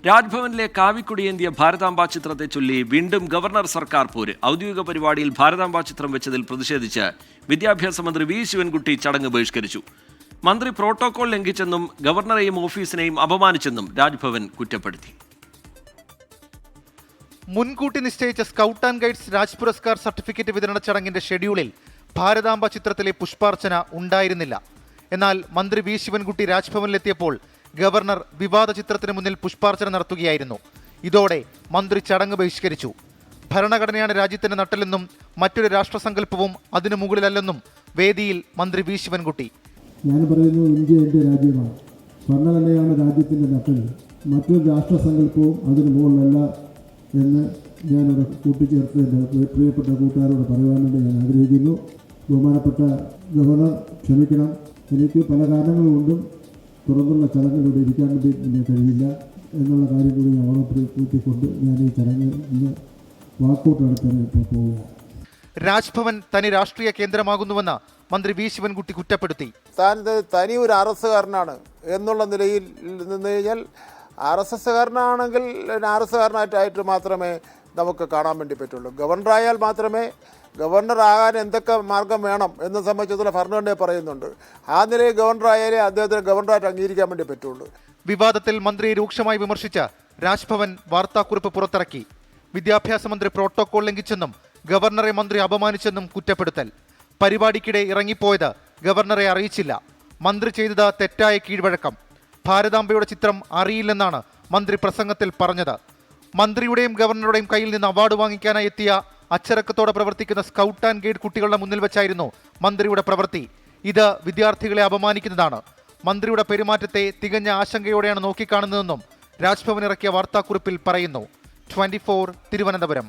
രാജ്ഭവനിലെ കാവിക്കൊടിയേന്തിയ ഭാരതാംബ ചിത്രത്തെ ചൊല്ലി വീണ്ടും ഗവർണർ സർക്കാർ പോര്. ഔദ്യോഗിക പരിപാടിയിൽ ഭാരതാംബ ചിത്രം വെച്ചതിൽ പ്രതിഷേധിച്ച് വിദ്യാഭ്യാസ മന്ത്രി വി ശിവൻകുട്ടി ചടങ്ങ് ബഹിഷ്കരിച്ചു. മന്ത്രി പ്രോട്ടോകോൾ ലംഘിച്ചെന്നും ഗവർണറെയും ഓഫീസിനെയും അപമാനിച്ചെന്നും രാജ്ഭവൻ കുറ്റപ്പെടുത്തി. മുൻകൂട്ടി നിശ്ചയിച്ച scout and guides Raj Puraskar certificate വിതരണ ചടങ്ങിന്റെ ഷെഡ്യൂളിൽ ഭാരതാംബ ചിത്രത്തിലെ പുഷ്പാർച്ചന ഉണ്ടായിരുന്നില്ല. എന്നാൽ മന്ത്രി വി ശിവൻകുട്ടി രാജ്ഭവനിലെത്തിയപ്പോൾ ഗവർണർ വിവാദ ചിത്രത്തിന് മുന്നിൽ പുഷ്പാർച്ചന നടത്തുകയായിരുന്നു. ഇതോടെ മന്ത്രി ചടങ്ങ് ബഹിഷ്കരിച്ചു. ഭരണഘടനയാണ് രാജ്യത്തിന്റെ നട്ടെല്ലെന്നും മറ്റൊരു രാഷ്ട്രസങ്കല്പവും അതിനു മുകളിലല്ലെന്നും വേദിയിൽ മന്ത്രി വി ശിവൻകുട്ടി. ഞാൻ പറയുന്നു, ഇന്ത്യ എൻ്റെ രാജ്യമാണ്, ഭരണഘടനയാണ് രാജ്യത്തിൻ്റെ നട്ടെൽ, മറ്റൊരു രാഷ്ട്രസങ്കല്പവും അതിന് മുകളിലല്ല എന്ന് ഞാനിവിടെ കൂട്ടിച്ചേർത്ത് എൻ്റെ പ്രിയപ്പെട്ട കൂട്ടുകാരോട് പറയുവാൻ വേണ്ടി ഞാൻ ആഗ്രഹിക്കുന്നു. ബഹുമാനപ്പെട്ട ഗവർണർ, ക്ഷമിക്കണം, എനിക്ക് പല കാരണങ്ങൾ കൊണ്ടും തുറന്നുള്ള ചടങ്ങിലൂടെ ഇരിക്കാൻ വേണ്ടി എന്നെ കഴിയില്ല എന്നുള്ള കാര്യം കൂടി ഞാൻ ഓർമ്മപ്പെടുത്തിക്കൊണ്ട് ഞാൻ ഈ ചടങ്ങ് ഇന്ന് വാക്കൗട്ട് നടത്താൻ ഇപ്പോൾ പോവുകയാണ്. രാജ്ഭവൻ തനി രാഷ്ട്രീയ കേന്ദ്രമാകുന്നുവെന്ന് മന്ത്രി വി ശിവൻകുട്ടി കുറ്റപ്പെടുത്തി. തനി ഒരു RSകാരനാണ് എന്നുള്ള നിലയിൽ നിന്ന് കഴിഞ്ഞാൽ RSകാരനാണെങ്കിൽ RSകാരനായിട്ട് മാത്രമേ നമുക്ക് കാണാൻ വേണ്ടി പറ്റുള്ളൂ. ഗവർണറായാൽ മാത്രമേ ഗവർണറാകാൻ എന്തൊക്കെ മാർഗം വേണം എന്നെ സംബന്ധിച്ചുള്ള ഭരണഘടനയെ പറയുന്നുണ്ട്. ആ നിലയിൽ ഗവർണറായാലേ അദ്ദേഹത്തിന് ഗവർണറായിട്ട് അംഗീകരിക്കാൻ വേണ്ടി പറ്റുള്ളൂ. വിവാദത്തിൽ മന്ത്രിയെ രൂക്ഷമായി വിമർശിച്ച് രാജ്ഭവൻ വാർത്താക്കുറിപ്പ് പുറത്തിറക്കി. വിദ്യാഭ്യാസ മന്ത്രി പ്രോട്ടോകോൾ ലംഘിച്ചെന്നും ഗവർണറെ മന്ത്രി അപമാനിച്ചെന്നും കുറ്റപ്പെടുത്തൽ. പരിപാടിക്കിടെ ഇറങ്ങിപ്പോയത് ഗവർണറെ അറിയിച്ചില്ല. മന്ത്രി ചെയ്തത് തെറ്റായ കീഴ്വഴക്കം. ഭാരതാംബയുടെ ചിത്രം അറിയില്ലെന്നാണ് മന്ത്രി പ്രസംഗത്തിൽ പറഞ്ഞത്. മന്ത്രിയുടെയും ഗവർണറുടെയും കയ്യിൽ നിന്ന് അവാർഡ് വാങ്ങിക്കാനായി എത്തിയ അച്ചടക്കത്തോടെ പ്രവർത്തിക്കുന്ന സ്കൗട്ട് ആൻഡ് ഗൈഡ് കുട്ടികളുടെ മുന്നിൽ വെച്ചായിരുന്നു മന്ത്രിയുടെ പ്രവൃത്തി. ഇത് വിദ്യാർത്ഥികളെ അപമാനിക്കുന്നതാണ്. മന്ത്രിയുടെ പെരുമാറ്റത്തെ തികഞ്ഞ ആശങ്കയോടെയാണ് നോക്കിക്കാണുന്നതെന്നും രാജ്ഭവൻ ഇറക്കിയ വാർത്താക്കുറിപ്പിൽ പറയുന്നു. 24 തിരുവനന്തപുരം.